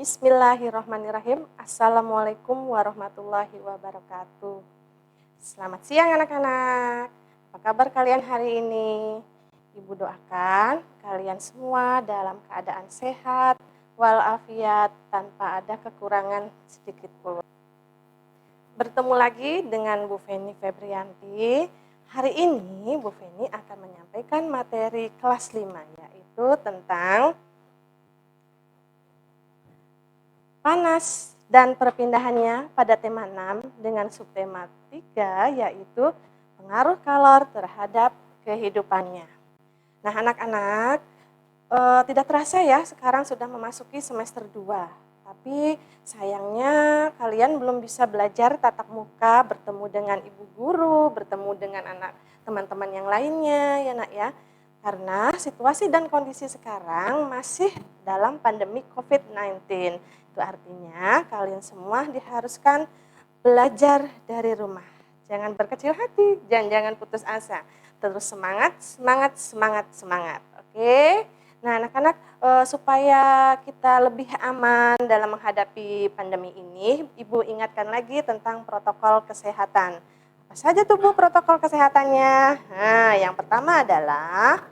Bismillahirrahmanirrahim. Assalamualaikum warahmatullahi wabarakatuh. Selamat siang anak-anak. Apa kabar kalian hari ini? Ibu doakan kalian semua dalam keadaan sehat, walafiat, tanpa ada kekurangan sedikit pun. Bertemu lagi dengan Bu Feni Febrianti. Hari ini Bu Feni akan menyampaikan materi kelas 5, yaitu tentang panas dan perpindahannya pada tema 6 dengan subtema 3, yaitu pengaruh kalor terhadap kehidupannya. Nah anak-anak, tidak terasa ya sekarang sudah memasuki semester 2. Tapi sayangnya kalian belum bisa belajar tatap muka, bertemu dengan ibu guru, bertemu dengan anak teman-teman yang lainnya ya nak ya. Karena situasi dan kondisi sekarang masih dalam pandemi COVID-19. Itu artinya kalian semua diharuskan belajar dari rumah. Jangan berkecil hati, jangan putus asa. Terus semangat, semangat, semangat, semangat. Oke? Nah anak-anak, supaya kita lebih aman dalam menghadapi pandemi ini, Ibu ingatkan lagi tentang protokol kesehatan. Apa saja tuh Bu protokol kesehatannya? Nah yang pertama adalah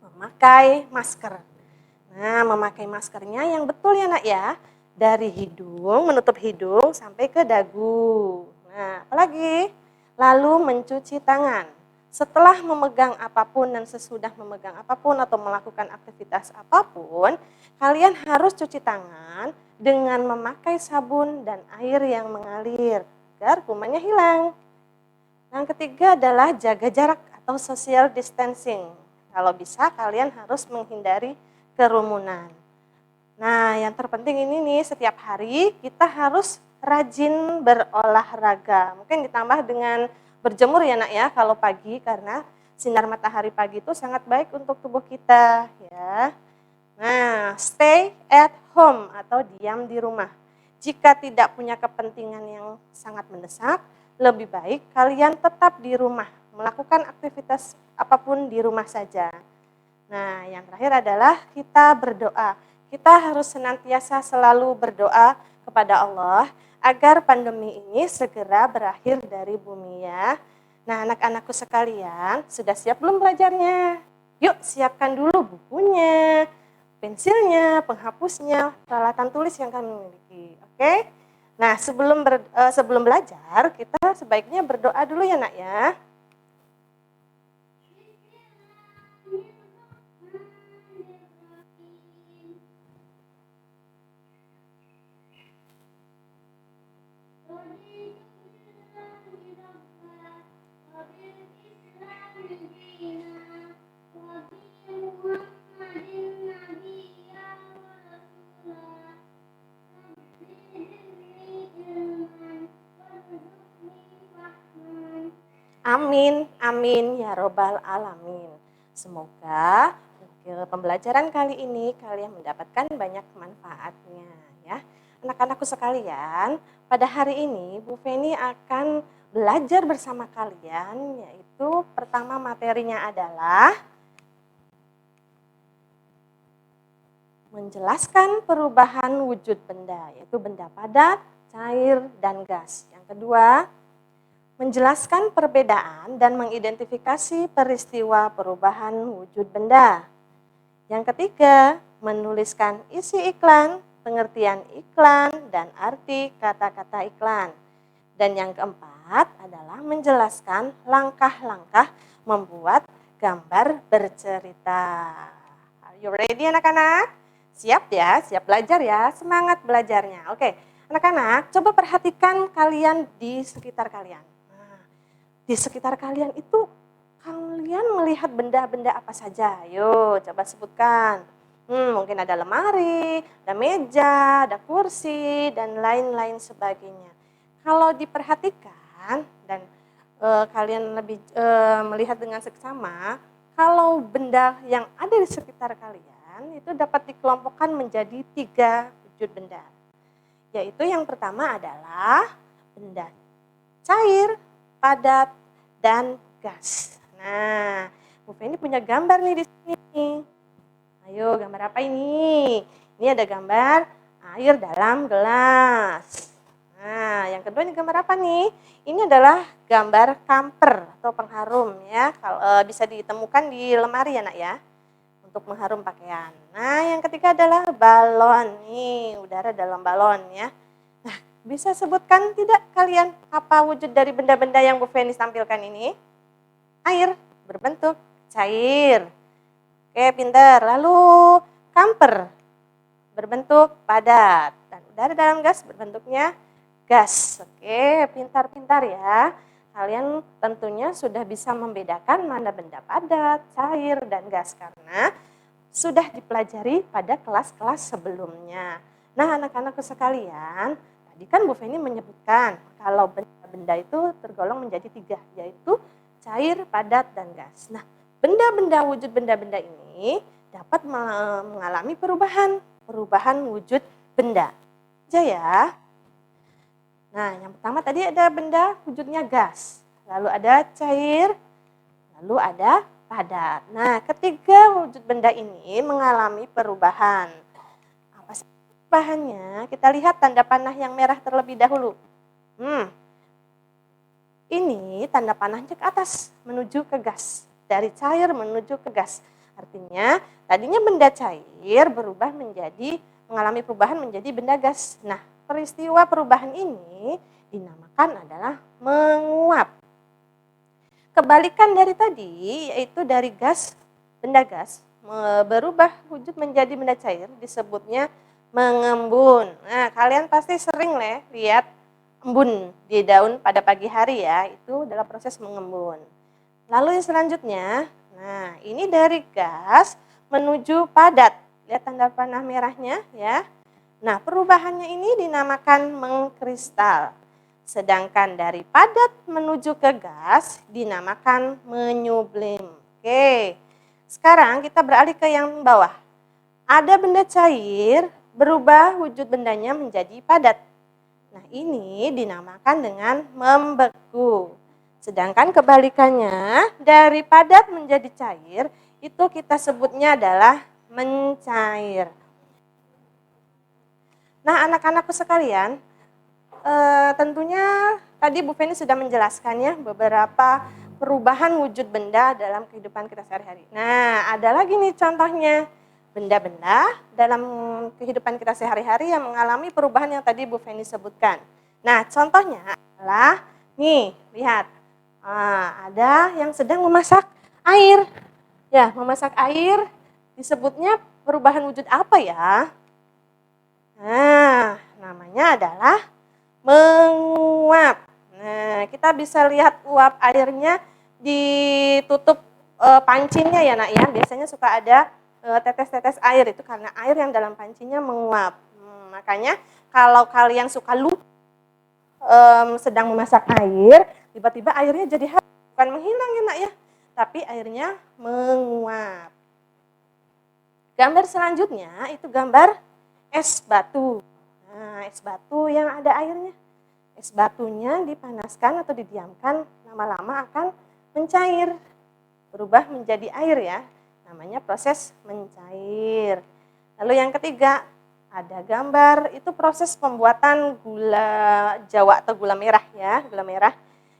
memakai masker. Nah, memakai maskernya yang betul ya nak ya, dari hidung, menutup hidung sampai ke dagu. Nah, apalagi? Lalu mencuci tangan. Setelah memegang apapun dan sesudah memegang apapun atau melakukan aktivitas apapun, kalian harus cuci tangan dengan memakai sabun dan air yang mengalir agar kumannya hilang. Yang ketiga adalah jaga jarak atau social distancing. Kalau bisa kalian harus menghindari kerumunan. Nah yang terpenting ini nih setiap hari kita harus rajin berolahraga. Mungkin ditambah dengan berjemur ya nak ya kalau pagi karena sinar matahari pagi itu sangat baik untuk tubuh kita ya. Nah stay at home atau diam di rumah. Jika tidak punya kepentingan yang sangat mendesak, lebih baik kalian tetap di rumah, melakukan aktivitas apapun di rumah saja. Nah, yang terakhir adalah kita berdoa. Kita harus senantiasa selalu berdoa kepada Allah agar pandemi ini segera berakhir dari bumi ya. Nah, anak-anakku sekalian, sudah siap belum belajarnya? Yuk, siapkan dulu bukunya, pensilnya, penghapusnya, peralatan tulis yang kami miliki. Oke? Nah, sebelum belajar, kita sebaiknya berdoa dulu ya nak ya. Amin, amin ya robbal alamin. Semoga pembelajaran kali ini kalian mendapatkan banyak manfaatnya ya. Anak-anakku sekalian, pada hari ini Bu Feni akan belajar bersama kalian, yaitu pertama materinya adalah menjelaskan perubahan wujud benda, yaitu benda padat, cair, dan gas. Yang kedua, menjelaskan perbedaan dan mengidentifikasi peristiwa perubahan wujud benda. Yang ketiga, menuliskan isi iklan, pengertian iklan, dan arti kata-kata iklan. Dan yang keempat adalah menjelaskan langkah-langkah membuat gambar bercerita. Are you ready anak-anak? Siap ya, siap belajar ya, semangat belajarnya. Oke, anak-anak coba perhatikan kalian di sekitar kalian. Di sekitar kalian itu kalian melihat benda-benda apa saja? Ayo coba sebutkan. Mungkin ada lemari, ada meja, ada kursi, dan lain-lain sebagainya. Kalau diperhatikan dan kalian lebih melihat dengan seksama, kalau benda yang ada di sekitar kalian itu dapat dikelompokkan menjadi 3 wujud benda. Yaitu yang pertama adalah benda cair, padat, dan gas. Nah, Bu Feni punya gambar nih di sini. Ayo, gambar apa ini? Ini ada gambar air dalam gelas. Nah, yang kedua ini gambar apa nih? Ini adalah gambar kamper atau pengharum ya. Kalau bisa ditemukan di lemari ya, Nak ya, untuk mengharum pakaian. Nah, yang ketiga adalah balon. Nih, udara dalam balon ya. Nah, bisa sebutkan tidak kalian apa wujud dari benda-benda yang Bu Feni tampilkan ini? Air berbentuk cair. Oke, pintar. Lalu kamper berbentuk padat. Dan udara dalam gas berbentuknya gas. Oke, pintar-pintar ya. Kalian tentunya sudah bisa membedakan mana benda padat, cair, dan gas karena sudah dipelajari pada kelas-kelas sebelumnya. Nah, anak-anakku sekalian, tadi kan Bu Feni menyebutkan kalau benda-benda itu tergolong menjadi 3, yaitu cair, padat, dan gas. Nah, benda-benda wujud benda-benda ini dapat mengalami perubahan wujud benda. Aja ya. Nah, yang pertama tadi ada benda wujudnya gas, lalu ada cair, lalu ada padat. Nah, ketiga wujud benda ini mengalami perubahan. Apa sih perubahannya? Kita lihat tanda panah yang merah terlebih dahulu. Ini tanda panahnya ke atas menuju ke gas, dari cair menuju ke gas. Artinya tadinya benda cair berubah mengalami perubahan menjadi benda gas. Nah, peristiwa perubahan ini dinamakan adalah menguap. Kebalikan dari tadi, yaitu dari benda gas berubah wujud menjadi benda cair, disebutnya mengembun. Nah, kalian pasti sering lihat embun di daun pada pagi hari ya, itu adalah proses mengembun. Lalu yang selanjutnya, nah ini dari gas menuju padat. Lihat tanda panah merahnya ya. Nah, perubahannya ini dinamakan mengkristal. Sedangkan dari padat menuju ke gas dinamakan menyublim. Oke, sekarang kita beralih ke yang bawah. Ada benda cair berubah wujud bendanya menjadi padat. Nah, ini dinamakan dengan membeku. Sedangkan kebalikannya dari padat menjadi cair itu kita sebutnya adalah mencair. Nah, anak-anakku sekalian, tentunya tadi Bu Feni sudah menjelaskan ya beberapa perubahan wujud benda dalam kehidupan kita sehari-hari. Nah, ada lagi nih contohnya, benda-benda dalam kehidupan kita sehari-hari yang mengalami perubahan yang tadi Bu Feni sebutkan. Nah, contohnya adalah, nih, lihat, ada yang sedang memasak air. Ya, memasak air disebutnya perubahan wujud apa ya? Nah, namanya adalah menguap. Nah, kita bisa lihat uap airnya ditutup pancinya ya, Nak ya. Biasanya suka ada tetes-tetes air, itu karena air yang dalam pancinya menguap. Makanya kalau kalian suka lupa sedang memasak air, tiba-tiba airnya jadi habis, bukan menghilang ya, Nak ya, tapi airnya menguap. Gambar selanjutnya itu gambar es batu. Nah, es batu yang ada airnya. Es batunya dipanaskan atau didiamkan, lama-lama akan mencair. Berubah menjadi air ya. Namanya proses mencair. Lalu yang ketiga, ada gambar itu proses pembuatan gula Jawa atau gula merah ya, gula merah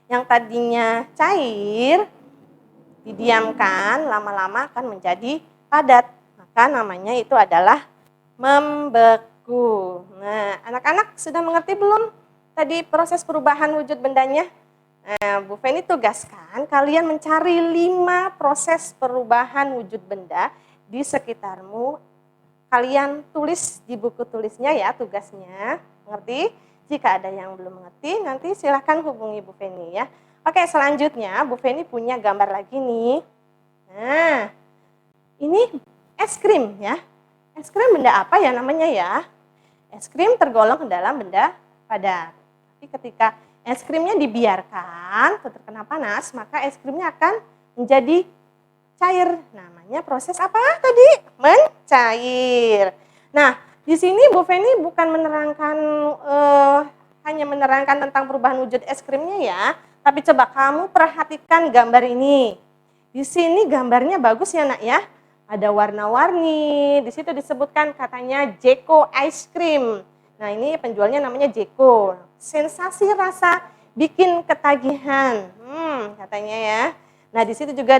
yang tadinya cair didiamkan, lama-lama akan menjadi padat. Maka namanya itu adalah membeku. Nah, anak-anak sudah mengerti belum tadi proses perubahan wujud bendanya? Nah, Bu Feni tugaskan kalian mencari 5 proses perubahan wujud benda di sekitarmu. Kalian tulis di buku tulisnya ya tugasnya. Mengerti? Jika ada yang belum mengerti, nanti silahkan hubungi Bu Feni ya. Oke, selanjutnya Bu Feni punya gambar lagi nih. Nah, ini es krim ya. Es krim benda apa ya namanya ya? Es krim tergolong ke dalam benda padat. Tapi ketika es krimnya dibiarkan terkena panas, maka es krimnya akan menjadi cair. Namanya proses apa tadi? Mencair. Nah, di sini Bu Feni bukan hanya menerangkan tentang perubahan wujud es krimnya ya, tapi coba kamu perhatikan gambar ini. Di sini gambarnya bagus ya, Nak ya. ada warna-warni. Di situ disebutkan katanya Jeko Ice Cream. Nah, ini penjualnya namanya Jeko. Sensasi rasa bikin ketagihan. Katanya ya. Nah, di situ juga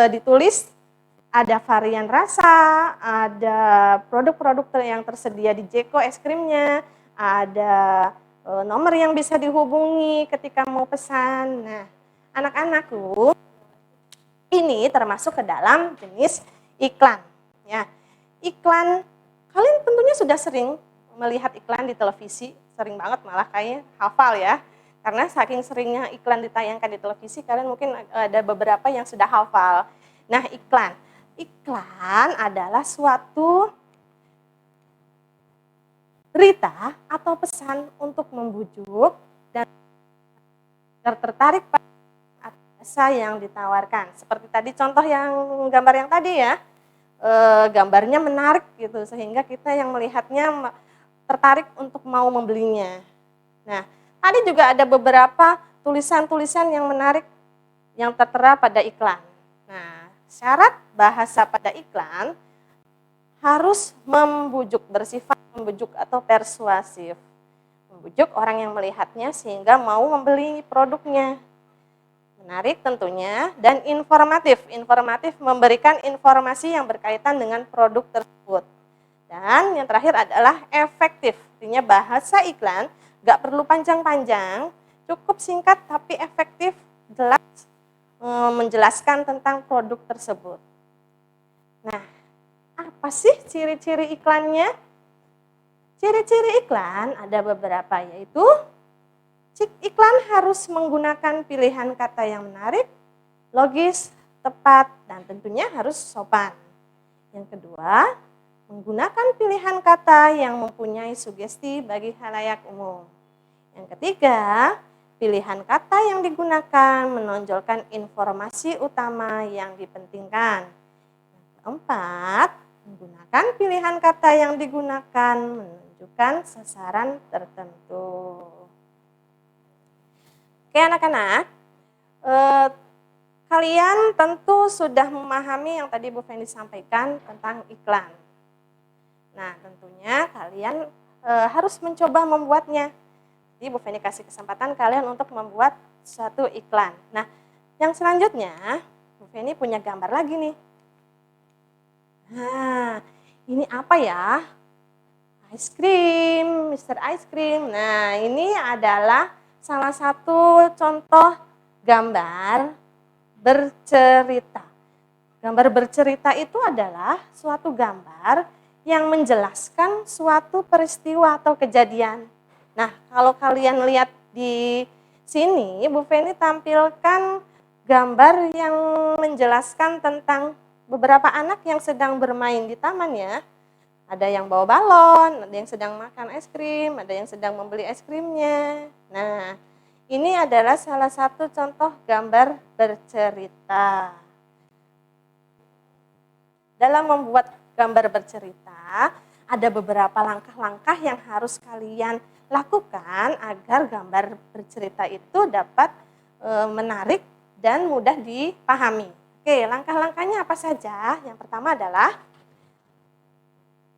ditulis ada varian rasa, ada produk-produk yang tersedia di Jeko es krimnya, ada nomor yang bisa dihubungi ketika mau pesan. Nah, anak-anakku, ini termasuk ke dalam jenis iklan. Ya, iklan, kalian tentunya sudah sering melihat iklan di televisi, sering banget malah kayaknya hafal ya. Karena saking seringnya iklan ditayangkan di televisi, kalian mungkin ada beberapa yang sudah hafal. Nah, iklan. Iklan adalah suatu berita atau pesan untuk membujuk dan tertarik pada jasa yang ditawarkan. Seperti tadi contoh yang gambar yang tadi ya, gambarnya menarik gitu sehingga kita yang melihatnya tertarik untuk mau membelinya. Nah, tadi juga ada beberapa tulisan-tulisan yang menarik yang tertera pada iklan. Nah, syarat bahasa pada iklan harus membujuk, bersifat membujuk atau persuasif. Membujuk orang yang melihatnya sehingga mau membeli produknya. Menarik tentunya dan informatif. Informatif memberikan informasi yang berkaitan dengan produk tersebut. Dan yang terakhir adalah efektif. Artinya bahasa iklan gak perlu panjang-panjang, cukup singkat tapi efektif, jelas menjelaskan tentang produk tersebut. Nah, apa sih ciri-ciri iklannya? Ciri-ciri iklan ada beberapa, yaitu iklan harus menggunakan pilihan kata yang menarik, logis, tepat, dan tentunya harus sopan. Yang kedua, menggunakan pilihan kata yang mempunyai sugesti bagi khalayak umum. Yang ketiga, pilihan kata yang digunakan menonjolkan informasi utama yang dipentingkan. Yang keempat, menggunakan pilihan kata yang digunakan menunjukkan sasaran tertentu. Oke anak-anak, kalian tentu sudah memahami yang tadi Bu Fendi sampaikan tentang iklan. Nah, tentunya kalian harus mencoba membuatnya. Jadi Bu Fendi kasih kesempatan kalian untuk membuat suatu iklan. Nah, yang selanjutnya Bu Fendi punya gambar lagi nih. Nah, ini apa ya? Ice cream, Mr. Ice Cream. Nah, ini adalah salah satu contoh gambar bercerita. Gambar bercerita itu adalah suatu gambar yang menjelaskan suatu peristiwa atau kejadian. Nah, kalau kalian lihat di sini, Bu Feni tampilkan gambar yang menjelaskan tentang beberapa anak yang sedang bermain di taman ya. Ada yang bawa balon, ada yang sedang makan es krim, ada yang sedang membeli es krimnya. Nah, ini adalah salah satu contoh gambar bercerita. Dalam membuat gambar bercerita, ada beberapa langkah-langkah yang harus kalian lakukan agar gambar bercerita itu dapat menarik dan mudah dipahami. Oke, langkah-langkahnya apa saja? Yang pertama adalah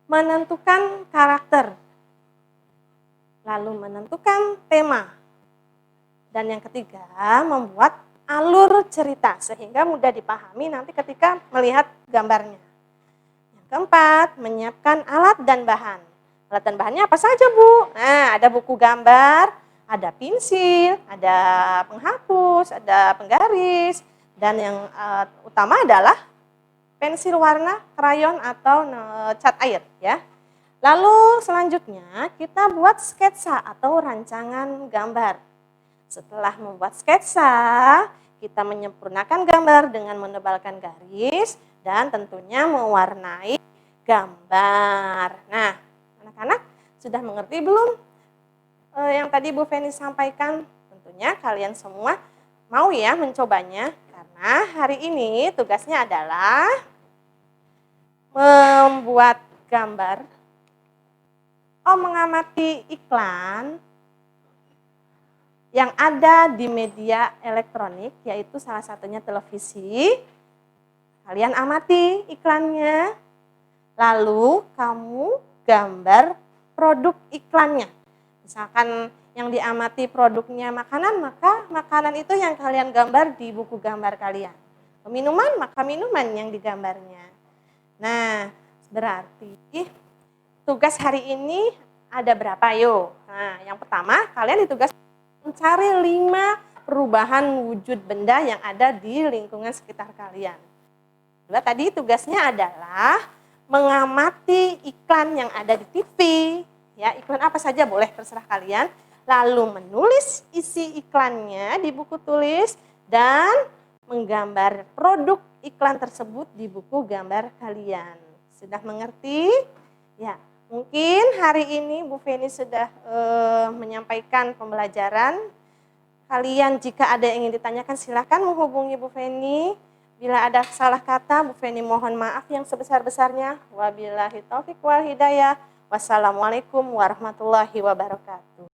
menentukan karakter, lalu menentukan tema, dan yang ketiga membuat alur cerita sehingga mudah dipahami nanti ketika melihat gambarnya. Yang keempat, menyiapkan alat dan bahan. Alat dan bahannya apa saja Bu? Nah, ada buku gambar, ada pensil, ada penghapus, ada penggaris, dan yang utama adalah pensil warna, krayon atau cat air ya. Lalu selanjutnya kita buat sketsa atau rancangan gambar. Setelah membuat sketsa, kita menyempurnakan gambar dengan menebalkan garis dan tentunya mewarnai gambar. Nah, anak-anak sudah mengerti belum yang tadi Bu Feni sampaikan? Tentunya kalian semua mau ya mencobanya karena hari ini tugasnya adalah membuat gambar, mengamati iklan yang ada di media elektronik, yaitu salah satunya televisi, Kalian amati iklannya, lalu kamu gambar produk iklannya. Misalkan yang diamati produknya makanan, maka makanan itu yang kalian gambar di buku gambar kalian. Minuman, maka minuman yang digambarnya. Nah, berarti tugas hari ini ada berapa yuk? Nah, yang pertama kalian ditugas mencari 5 perubahan wujud benda yang ada di lingkungan sekitar kalian. Kedua, tadi tugasnya adalah mengamati iklan yang ada di TV. Ya, iklan apa saja boleh, terserah kalian. Lalu menulis isi iklannya di buku tulis dan menggambar produk iklan tersebut di buku gambar kalian. Sudah mengerti? Ya, mungkin hari ini Bu Feni sudah menyampaikan pembelajaran. Kalian jika ada yang ingin ditanyakan silakan menghubungi Bu Feni. Bila ada salah kata, Bu Feni mohon maaf yang sebesar-besarnya. Wabillahi taufiq wal hidayah. Wassalamualaikum warahmatullahi wabarakatuh.